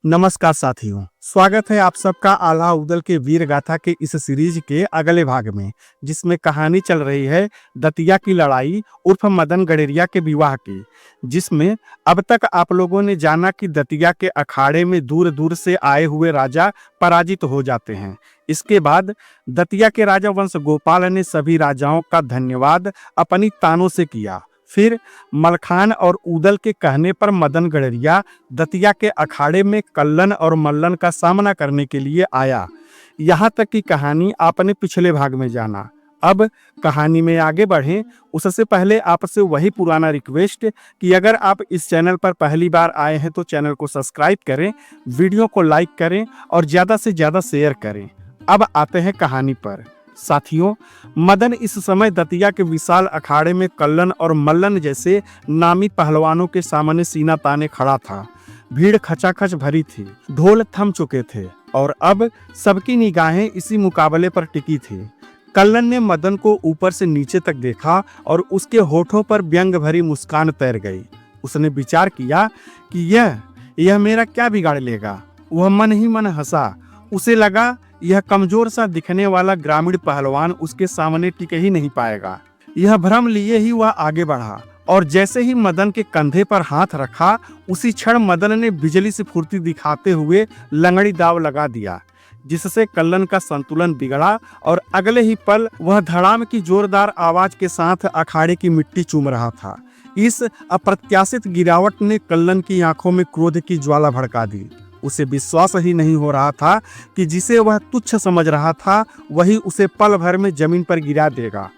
नमस्कार साथियों, स्वागत है आप सबका आल्हा उदल के वीर गाथा के इस सीरीज के अगले भाग में, जिसमें कहानी चल रही है दतिया की लड़ाई उर्फ मदन गडेरिया के विवाह की। जिसमें अब तक आप लोगों ने जाना कि दतिया के अखाड़े में दूर दूर से आए हुए राजा पराजित हो जाते हैं। इसके बाद दतिया के राजा वंश गोपाल ने सभी राजाओं का धन्यवाद अपनी तानों से किया। फिर मलखान और उदल के कहने पर मदन गडेरिया दतिया के अखाड़े में कल्लन और मल्लन का सामना करने के लिए आया। यहाँ तक की कहानी आपने पिछले भाग में जाना। अब कहानी में आगे बढ़ें उससे पहले आपसे वही पुराना रिक्वेस्ट कि अगर आप इस चैनल पर पहली बार आए हैं तो चैनल को सब्सक्राइब करें, वीडियो को लाइक करें और ज़्यादा से ज़्यादा शेयर करें। अब आते हैं कहानी पर। साथियों, मदन इस समय दतिया के विशाल अखाड़े में कल्लन और मल्लन जैसे नामी पहलवानों के सामने सीना ताने खड़ा था। भीड़ खचाखच भरी थी, ढोल थम चुके थे और अब सबकी निगाहें इसी मुकाबले पर टिकी थी। कल्लन ने मदन को ऊपर से नीचे तक देखा और उसके होठों पर व्यंग भरी मुस्कान तैर गई। उसने विचार किया कि यह मेरा क्या बिगाड़ लेगा। वह मन ही मन हंसा। उसे लगा यह कमजोर सा दिखने वाला ग्रामीण पहलवान उसके सामने टिक ही नहीं पाएगा। यह भ्रम लिए ही वह आगे बढ़ा और जैसे ही मदन के कंधे पर हाथ रखा, उसी क्षण मदन ने बिजली से फुर्ती दिखाते हुए लंगड़ी दाव लगा दिया, जिससे कल्लन का संतुलन बिगड़ा और अगले ही पल वह धड़ाम की जोरदार आवाज के साथ अखाड़े की मिट्टी चूम रहा था। इस अप्रत्याशित गिरावट ने कल्लन की आंखों में क्रोध की ज्वाला भड़का दी। उसे विश्वास ही नहीं हो रहा था कि जिसे वह तुच्छ समझ रहा था वही उसे पल भर में जमीन पर गिरा देगा।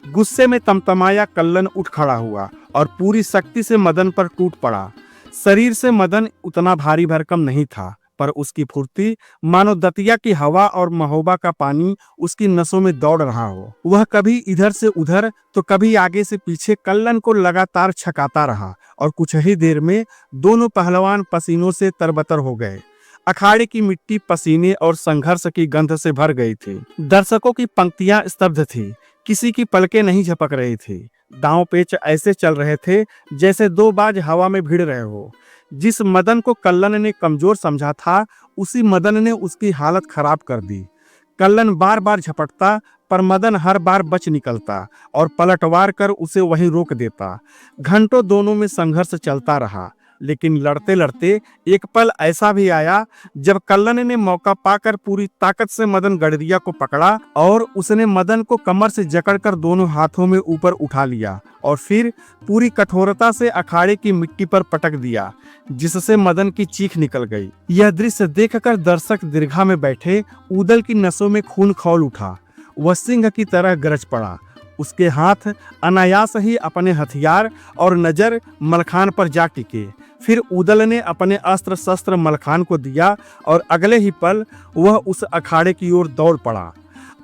गुस्से में तमतमाया कल्लन उठ खड़ा हुआ और पूरी शक्ति से मदन पर टूट पड़ा। शरीर से मदन उतना भारी भरकम नहीं था, पर उसकी फुर्ती मानो दतिया की हवा और महोबा का पानी उसकी नसों में दौड़ रहा हो। वह कभी इधर से उधर तो कभी आगे से पीछे कल्लन को लगातार छकाता रहा और कुछ ही देर में दोनों पहलवान पसीनों से तरबतर हो गए। अखाड़े की मिट्टी पसीने और संघर्ष की गंध से भर गई थी। दर्शकों की पंक्तियां स्तब्ध थी, किसी की पलकें नहीं झपक रही थी। दांव पेच ऐसे चल रहे थे जैसे दो बाज हवा में भिड़ रहे हो। जिस मदन को कल्लन ने कमजोर समझा था, उसी मदन ने उसकी हालत खराब कर दी। कल्लन बार बार झपटता, पर मदन हर बार बच निकलता और पलटवार कर उसे वहीं रोक देता। घंटों दोनों में संघर्ष चलता रहा, लेकिन लड़ते लड़ते एक पल ऐसा भी आया जब कल्लन ने मौका पाकर पूरी ताकत से मदन गडेरिया को पकड़ा और उसने मदन को कमर से जकड़कर दोनों हाथों में ऊपर उठा लिया और फिर पूरी कठोरता से अखाड़े की मिट्टी पर पटक दिया, जिससे मदन की चीख निकल गई। यह दृश्य देखकर दर्शक दीर्घा में बैठे उदल की नसों में खून खौल उठा। वह सिंह की तरह गरज पड़ा। उसके हाथ अनायास ही अपने हथियार और नजर मलखान पर जा टिके। फिर उदल ने अपने अस्त्र शस्त्र मलखान को दिया और अगले ही पल वह उस अखाड़े की ओर दौड़ पड़ा।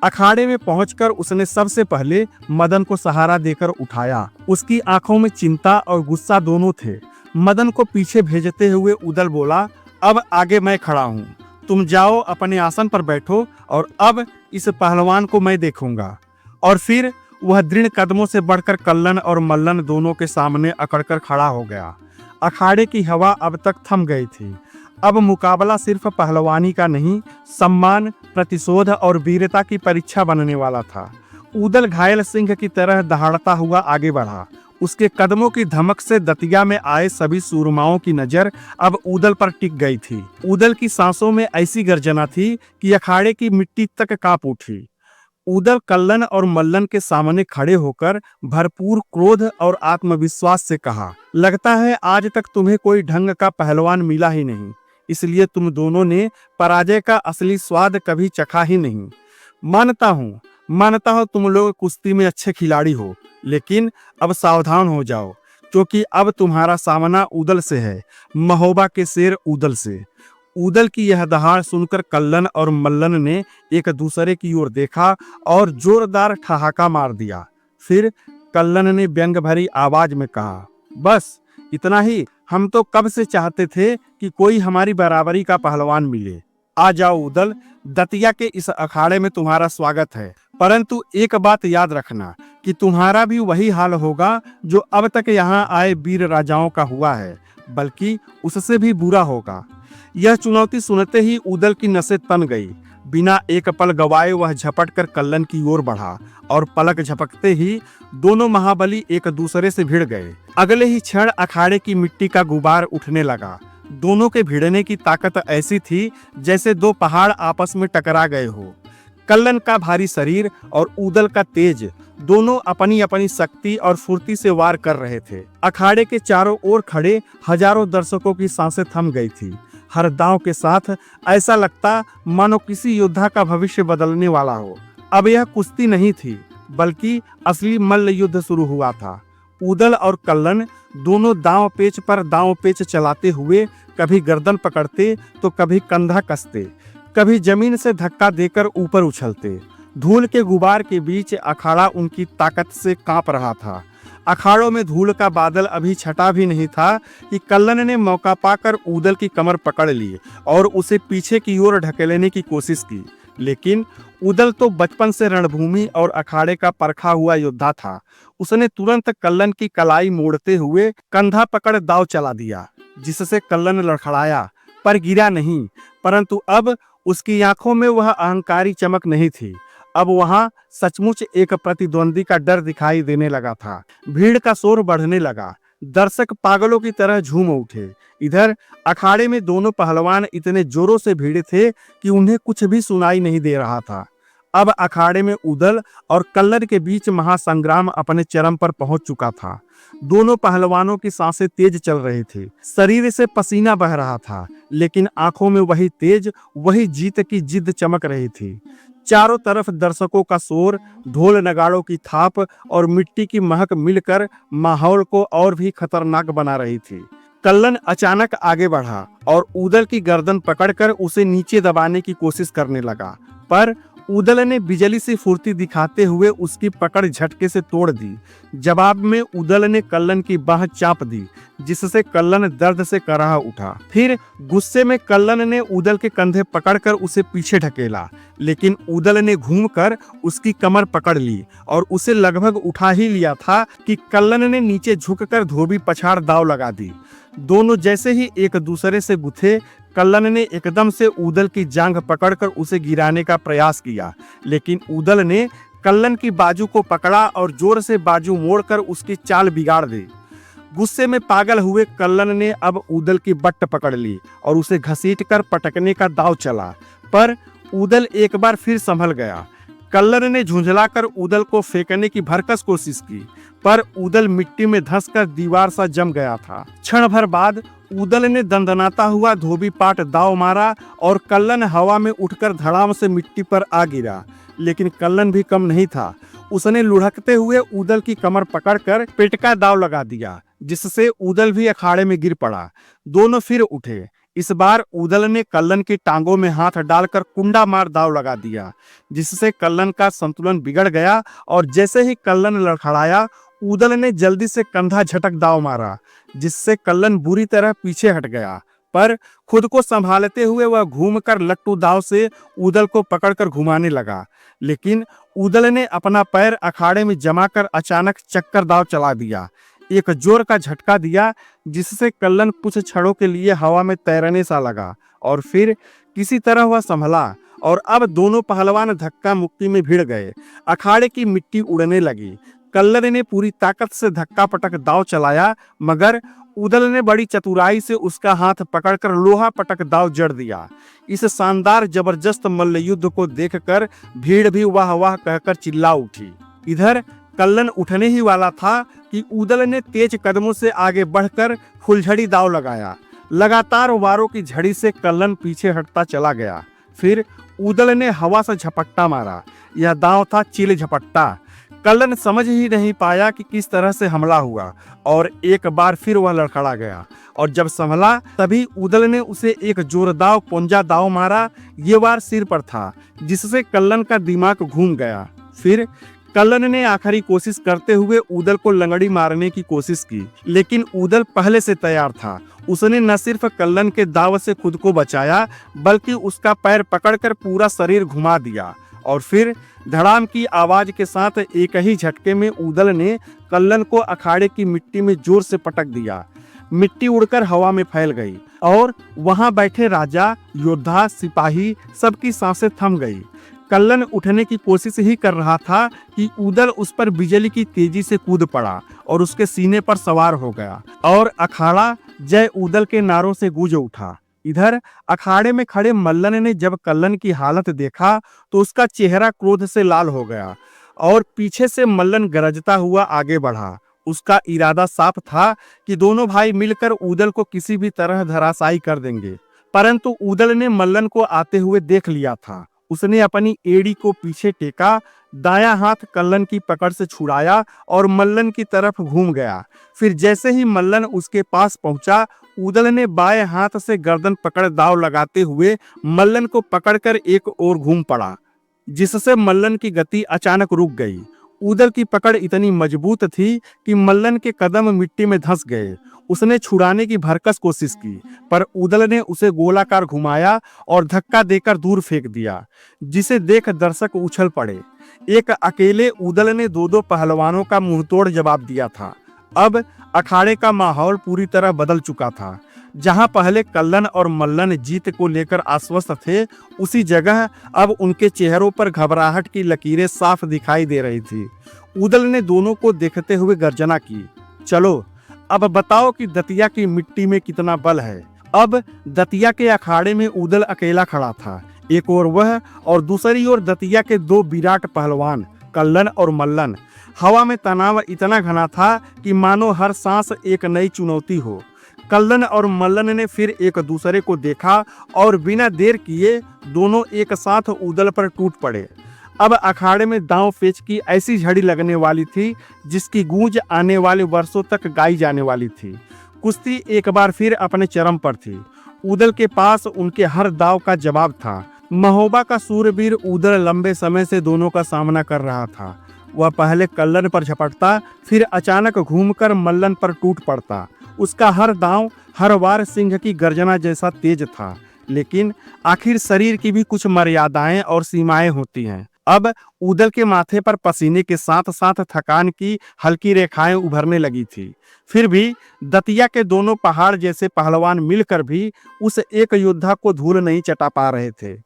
अखाड़े में पहुंचकर उसने सबसे पहले मदन को सहारा देकर उठाया। उसकी आंखों में चिंता और गुस्सा दोनों थे। मदन को पीछे भेजते हुए उदल बोला, अब आगे मैं खड़ा हूँ, तुम जाओ अपने आसन पर बैठो और अब इस पहलवान को मैं देखूंगा। और फिर वह दृढ़ कदमों से बढ़कर कल्लन और मल्लन दोनों के सामने अकड़कर खड़ा हो गया। अखाड़े की हवा अब तक थम गई थी। अब मुकाबला सिर्फ पहलवानी का नहीं, सम्मान, प्रतिशोध और वीरता की परीक्षा बनने वाला था। उदल घायल सिंह की तरह दहाड़ता हुआ आगे बढ़ा। उसके कदमों की धमक से दतिया में आए सभी सूरमाओं की नजर अब उदल पर टिक गई थी। उदल की सांसों में ऐसी गर्जना थी कि अखाड़े की मिट्टी तक कांप उठी। उदल कल्लन और मल्लन के सामने खड़े होकर भरपूर क्रोध और आत्मविश्वास से कहा, लगता है आज तक तुम्हें कोई ढंग का पहलवान मिला ही नहीं, इसलिए तुम दोनों ने पराजय का असली स्वाद कभी चखा ही नहीं। मानता हूं तुम लोग कुश्ती में अच्छे खिलाड़ी हो, लेकिन अब सावधान हो जाओ, क्योंकि अब तुम्हारा सामना उदल से है, महोबा के शेर उदल से। उदल की यह दहाड़ सुनकर कल्लन और मल्लन ने एक दूसरे की ओर देखा और जोरदार ठहाका मार दिया। फिर कल्लन ने व्यंग भरी आवाज में कहा, बस इतना ही, हम तो कब से चाहते थे कि कोई हमारी बराबरी का पहलवान मिले। आ जाओ उदल, दतिया के इस अखाड़े में तुम्हारा स्वागत है, परंतु एक बात याद रखना कि तुम्हारा भी वही हाल होगा जो अब तक यहाँ आए वीर राजाओं का हुआ है, बल्कि उससे भी बुरा होगा। यह चुनौती सुनते ही उदल की नसें तन गई। बिना एक पल गवाए वह झपट कर कल्लन की ओर बढ़ा और पलक झपकते ही दोनों महाबली एक दूसरे से भिड़ गए। अगले ही क्षण अखाड़े की मिट्टी का गुबार उठने लगा। दोनों के भिड़ने की ताकत ऐसी थी जैसे दो पहाड़ आपस में टकरा गए हो। कल्लन का भारी शरीर और उदल का तेज दोनों अपनी अपनी शक्ति और फुर्ती से वार कर रहे थे। अखाड़े के चारों ओर खड़े हजारों दर्शकों की सांसें थम गई थी। हर दांव के साथ ऐसा लगता मानो किसी योद्धा का भविष्य बदलने वाला हो। अब यह कुश्ती नहीं थी, बल्कि असली मल्ल युद्ध शुरू हुआ था। उदल और कल्लन दोनों दांव पेच पर दांव पेच चलाते हुए कभी गर्दन पकड़ते तो कभी कंधा कसते, कभी जमीन से धक्का देकर ऊपर उछलते। धूल के गुबार के बीच अखाड़ा उनकी ताकत से कांप रहा था। अखाड़ों में धूल का बादल अभी छटा भी नहीं था कि कल्लन ने मौका पाकर उदल की कमर पकड़ ली और उसे पीछे की ओर ढकेलने की कोशिश की। लेकिन उदल तो बचपन से रणभूमि और अखाड़े का परखा हुआ योद्धा था। उसने तुरंत कल्लन की कलाई मोड़ते हुए कंधा पकड़ दांव चला दिया, जिससे कल्लन लड़खड़ाया पर गिरा नहीं। परंतु अब उसकी आंखों में वह अहंकारी चमक नहीं थी। अब वहां सचमुच एक प्रतिद्वंदी का डर दिखाई देने लगा था। भीड़ का शोर बढ़ने लगा। दर्शक पागलों की तरह झूम उठे। इधर अखाड़े में दोनों पहलवान इतने जोरों से भिड़े थे कि उन्हें कुछ भी सुनाई नहीं दे रहा था। अब अखाड़े में उदल और कल्लन के बीच महासंग्राम अपने चरम पर पहुंच चुका था। दोनों पहलवानों की सांसें तेज चल रही थी, शरीर से पसीना बह रहा था, लेकिन आंखों में वही तेज, वही जीत की जिद चमक रही थी। चारों तरफ दर्शकों का शोर, ढोल नगाड़ों की थाप और मिट्टी की महक मिलकर माहौल को और भी खतरनाक बना रही थी। कल्लन अचानक आगे बढ़ा और उदल की गर्दन पकड़कर उसे नीचे दबाने की कोशिश करने लगा, पर उदल ने बिजली सी फुर्ती दिखाते हुए उसकी पकड़ झटके से तोड़ दी। जवाब में उदल ने कल्लन की बाह चाप दी, जिससे कल्लन दर्द से कराह उठा। फिर गुस्से में कल्लन ने उदल के कंधे पकड़कर उसे पीछे ढकेला, लेकिन उदल ने घूमकर उसकी कमर पकड़ ली और उसे लगभग उठा ही लिया था कि कल्लन ने नीचे झुककर धोबी पछाड़ दांव लगा दी। दोनों जैसे ही एक दूसरे से गुथे, कल्लन ने एकदम से उदल की जांघ पकड़कर उसे गिराने का प्रयास किया, लेकिन उदल ने कल्लन की बाजू को पकड़ा और जोर से बाजू मोड़कर उसकी चाल बिगाड़ दी। गुस्से में पागल हुए कल्लन ने अब उदल की बट्ट पकड़ ली और उसे घसीटकर पटकने का दांव चला, पर उदल एक बार फिर संभल गया। कल्लन ने झुंझलाकर उदल को फेंकने की भरकस कोशिश की, पर उदल मिट्टी में धंसकर दीवार सा जम गया था। क्षण भर बाद उदल ने दंदनाता हुआ धोबी पाट दाव मारा और कल्लन हवा में उठकर धड़ाम से मिट्टी पर आ गिरा। लेकिन कल्लन भी कम नहीं था। उसने लुढ़कते हुए उदल की कमर पकड़कर पेट का दाव लगा दिया, जिससे उदल भी अखाड़े में गिर पड़ा। दोनों फिर उठे। इस बार उदल ने कल्लन की टांगों में हाथ डालकर कुंडा मार दाव लगा दिया, जिससे कल्लन का संतुलन बिगड़ गया और जैसे ही कल्लन लड़खड़ाया, उदल ने जल्दी से कंधा झटक दाव मारा, जिससे कल्लन बुरी तरह पीछे हट गया। पर खुद को संभालते हुए वह घूमकर लट्टू दाव से उदल को पकड़कर घुमाने लगा, लेकिन उदल ने अपना पैर अखाड़े में जमाकर अचानक चक्कर दाव चला दिया। एक जोर का झटका दिया, जिससे कल्लन कुछ क्षणों के लिए हवा में तैरने सा लगा और फिर किसी तरह वह संभला और अब दोनों पहलवान धक्का मुक्की में भिड़ गए। अखाड़े की मिट्टी उड़ने लगी। कल्लन ने पूरी ताकत से धक्का पटक दाव चलाया, मगर उदल ने बड़ी चतुराई से उसका हाथ पकड़कर लोहा पटक दाव जड़ दिया। इस शानदार जबरदस्त मल्ल युद्ध को देखकर भीड़ भी वाह वाह कहकर चिल्ला उठी। इधर कल्लन उठने ही वाला था कि उदल ने तेज कदमों से आगे बढ़कर फुलझड़ी दाव लगाया। लगातार वारों की झड़ी से कल्लन पीछे हटता चला गया। फिर उदल ने हवा से झपट्टा मारा। यह दाव था चिल झपट्टा। कल्लन समझ ही नहीं पाया कि किस तरह से हमला हुआ और एक बार फिर वह लड़खड़ा गया और जब संभला तभी उदल ने उसे एक जोरदार पोंजा दाव मारा। ये वार सिर पर था, जिससे कल्लन का दिमाग घूम गया। फिर कल्लन ने आखिरी कोशिश करते हुए उदल को लंगड़ी मारने की कोशिश की, लेकिन उदल पहले से तैयार था। उसने न सिर्फ कल्लन के दाव से खुद को बचाया, बल्कि उसका पैर पकड़कर पूरा शरीर घुमा दिया और फिर धड़ाम की आवाज के साथ एक ही झटके में उदल ने कल्लन को अखाड़े की मिट्टी में जोर से पटक दिया। मिट्टी उड़कर हवा में फैल गई और वहां बैठे राजा, योद्धा, सिपाही सबकी सांसें थम गई। कल्लन उठने की कोशिश ही कर रहा था कि ऊदल उस पर बिजली की तेजी से कूद पड़ा और उसके सीने पर सवार हो गया और अखाड़ा जय ऊदल के नारों से गूंज उठा। इधर अखाड़े में खड़े मल्लन ने जब कल्लन की हालत देखा तो उसका चेहरा क्रोध से लाल हो गया और पीछे से मल्लन गरजता हुआ आगे बढ़ा। उसका इरादा साफ था कि दोनों भाई मिलकर ऊदल को किसी भी तरह धराशायी कर देंगे, परंतु ऊदल ने मल्लन को आते हुए देख लिया था। उसने अपनी एड़ी को पीछे टेका, दायां हाथ कल्लन की पकड़ से छुड़ाया और मल्लन की तरफ घूम गया। फिर जैसे ही मल्लन उसके पास पहुंचा, ऊदल ने बाएं हाथ से गर्दन पकड़ दांव लगाते हुए मल्लन को पकड़कर एक ओर घूम पड़ा, जिससे मल्लन की गति अचानक रुक गई। ऊदल की पकड़ इतनी मजबूत थी कि मल्लन के कदम मिट्टी में धंस गए। उसने छुड़ाने की भरकस कोशिश की, पर ऊदल ने उसे गोलाकार घुमाया और धक्का देकर दूर फेंक दिया, जिसे देख दर्शक उछल पड़े। एक अकेले ऊदल ने दो पहलवानों का मुंहतोड़ जवाब दिया था। अब अखाड़े का माहौल पूरी तरह बदल चुका था। जहां पहले कल्लन और मल्लन जीत को लेकर आश्वस्त थे, उसी जगह अब उनके चेहरों पर घबराहट की लकीरें साफ दिखाई दे रही थी। ऊदल ने दोनों को देखते हुए गर्जना की, चलो अब बताओ कि दतिया की मिट्टी में कितना बल है। अब दतिया के अखाड़े में ऊदल अकेला खड़ा था। एक ओर वह और दूसरी ओर दतिया के दो विराट पहलवान कल्लन और मल्लन। हवा में तनाव इतना घना था कि मानो हर सांस एक नई चुनौती हो। कल्लन और मल्लन ने फिर एक दूसरे को देखा और बिना देर किए दोनों एक साथ ऊदल पर टूट पड़े। अब अखाड़े में दांव पेच की ऐसी झड़ी लगने वाली थी जिसकी गूंज आने वाले वर्षों तक गाई जाने वाली थी। कुश्ती एक बार फिर अपने चरम पर थी। ऊदल के पास उनके हर दाव का जवाब था। महोबा का सूरवीर ऊदल लंबे समय से दोनों का सामना कर रहा था। वह पहले कल्लन पर झपटता, फिर अचानक घूमकर मल्लन पर टूट पड़ता। उसका हर दांव हर वार सिंह की गर्जना जैसा तेज था, लेकिन आखिर शरीर की भी कुछ मर्यादाएं और सीमाएं होती हैं। अब ऊदल के माथे पर पसीने के साथ साथ थकान की हल्की रेखाएं उभरने लगी थी। फिर भी दतिया के दोनों पहाड़ जैसे पहलवान मिलकर भी उस एक योद्धा को धूल नहीं चटा पा रहे थे।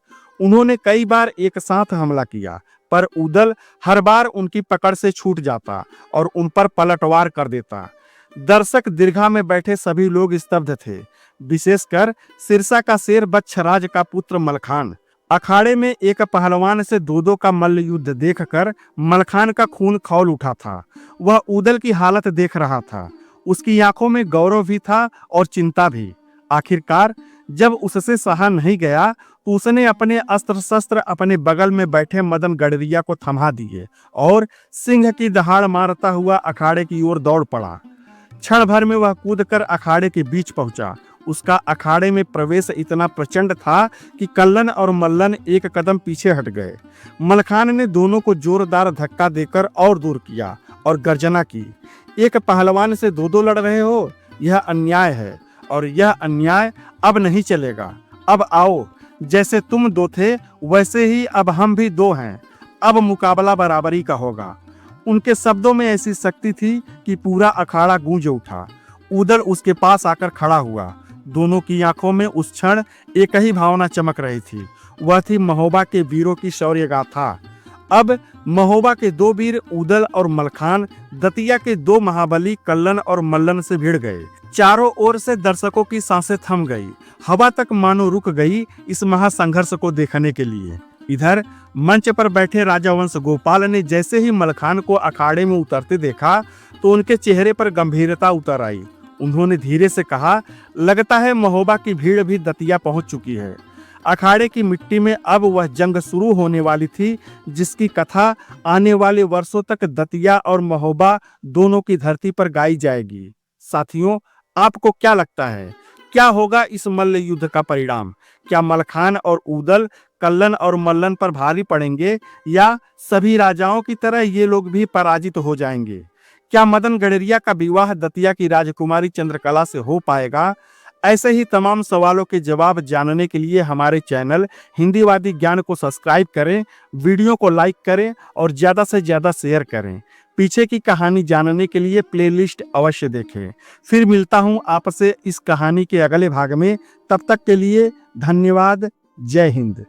उन्होंने कई बार एक साथ हमला किया, पर ऊदल हर बार उनकी पकड़ से छूट जाता और उन पर पलटवार कर देता। दर्शक दीर्घा में बैठे सभी लोग स्तब्ध थे, विशेषकर सिरसा का शेर बच्छराज का पुत्र मलखान। अखाड़े में एक पहलवान से दो का मल्ल युद्ध देखकर मलखान का खून खौल उठा था। वह ऊदल की हालत देख रहा था। उसकी आंखों में गौरव भी था और चिंता भी। आखिरकार जब उससे सहा नहीं गया तो उसने अपने अस्त्र शस्त्र अपने बगल में बैठे मदन गडरिया को थमा दिए और सिंह की दहाड़ मारता हुआ अखाड़े की ओर दौड़ पड़ा। क्षण भर में वह कूदकर अखाड़े के बीच पहुंचा। उसका अखाड़े में प्रवेश इतना प्रचंड था कि कल्लन और मल्लन एक कदम पीछे हट गए। मलखान ने दोनों को जोरदार धक्का देकर और दूर किया और गर्जना की, एक पहलवान से दो लड़ रहे हो, यह अन्याय है और यह अन्याय अब नहीं चलेगा। अब आओ, जैसे तुम दो थे वैसे ही अब हम भी दो हैं। अब मुकाबला बराबरी का होगा। उनके शब्दों में ऐसी शक्ति थी कि पूरा अखाड़ा गूंज उठा। ऊदल उसके पास आकर खड़ा हुआ। दोनों की आंखों में उस क्षण एक ही भावना चमक रही थी, वह थी महोबा के वीरों की शौर्य गाथा। अब महोबा के दो वीर ऊदल और मलखान दतिया के दो महाबली कल्लन और मल्लन से भिड़ गए। चारों ओर से दर्शकों की सांसें थम गई। हवा तक मानो रुक गई इस महासंघर्ष को देखने के लिए। इधर मंच पर बैठे राजावंश गोपाल ने जैसे ही मलखान को अखाड़े में उतरते देखा तो उनके चेहरे पर गंभीरता उतर आई। उन्होंने धीरे से कहा, लगता है महोबा की भीड़ भी दतिया पहुंच चुकी है। अखाड़े की मिट्टी में अब वह जंग शुरू होने वाली थी जिसकी कथा आने वाले वर्षों तक दतिया और महोबा दोनों की धरती पर गाई जाएगी। साथियों, आपको क्या लगता है, क्या होगा इस मल्ल युद्ध का परिणाम? क्या मलखान और ऊदल कल्लन और मल्लन पर भारी पड़ेंगे या सभी राजाओं की तरह ये लोग भी पराजित हो जाएंगे? क्या मदन गडरिया का विवाह दतिया की राजकुमारी चंद्रकला से हो पाएगा? ऐसे ही तमाम सवालों के जवाब जानने के लिए हमारे चैनल हिंदीवादी ज्ञान को सब्सक्राइब करें, वीडियो को लाइक करें और ज़्यादा से ज़्यादा शेयर करें। पीछे की कहानी जानने के लिए प्लेलिस्ट अवश्य देखें। फिर मिलता हूं आपसे इस कहानी के अगले भाग में। तब तक के लिए धन्यवाद। जय हिंद।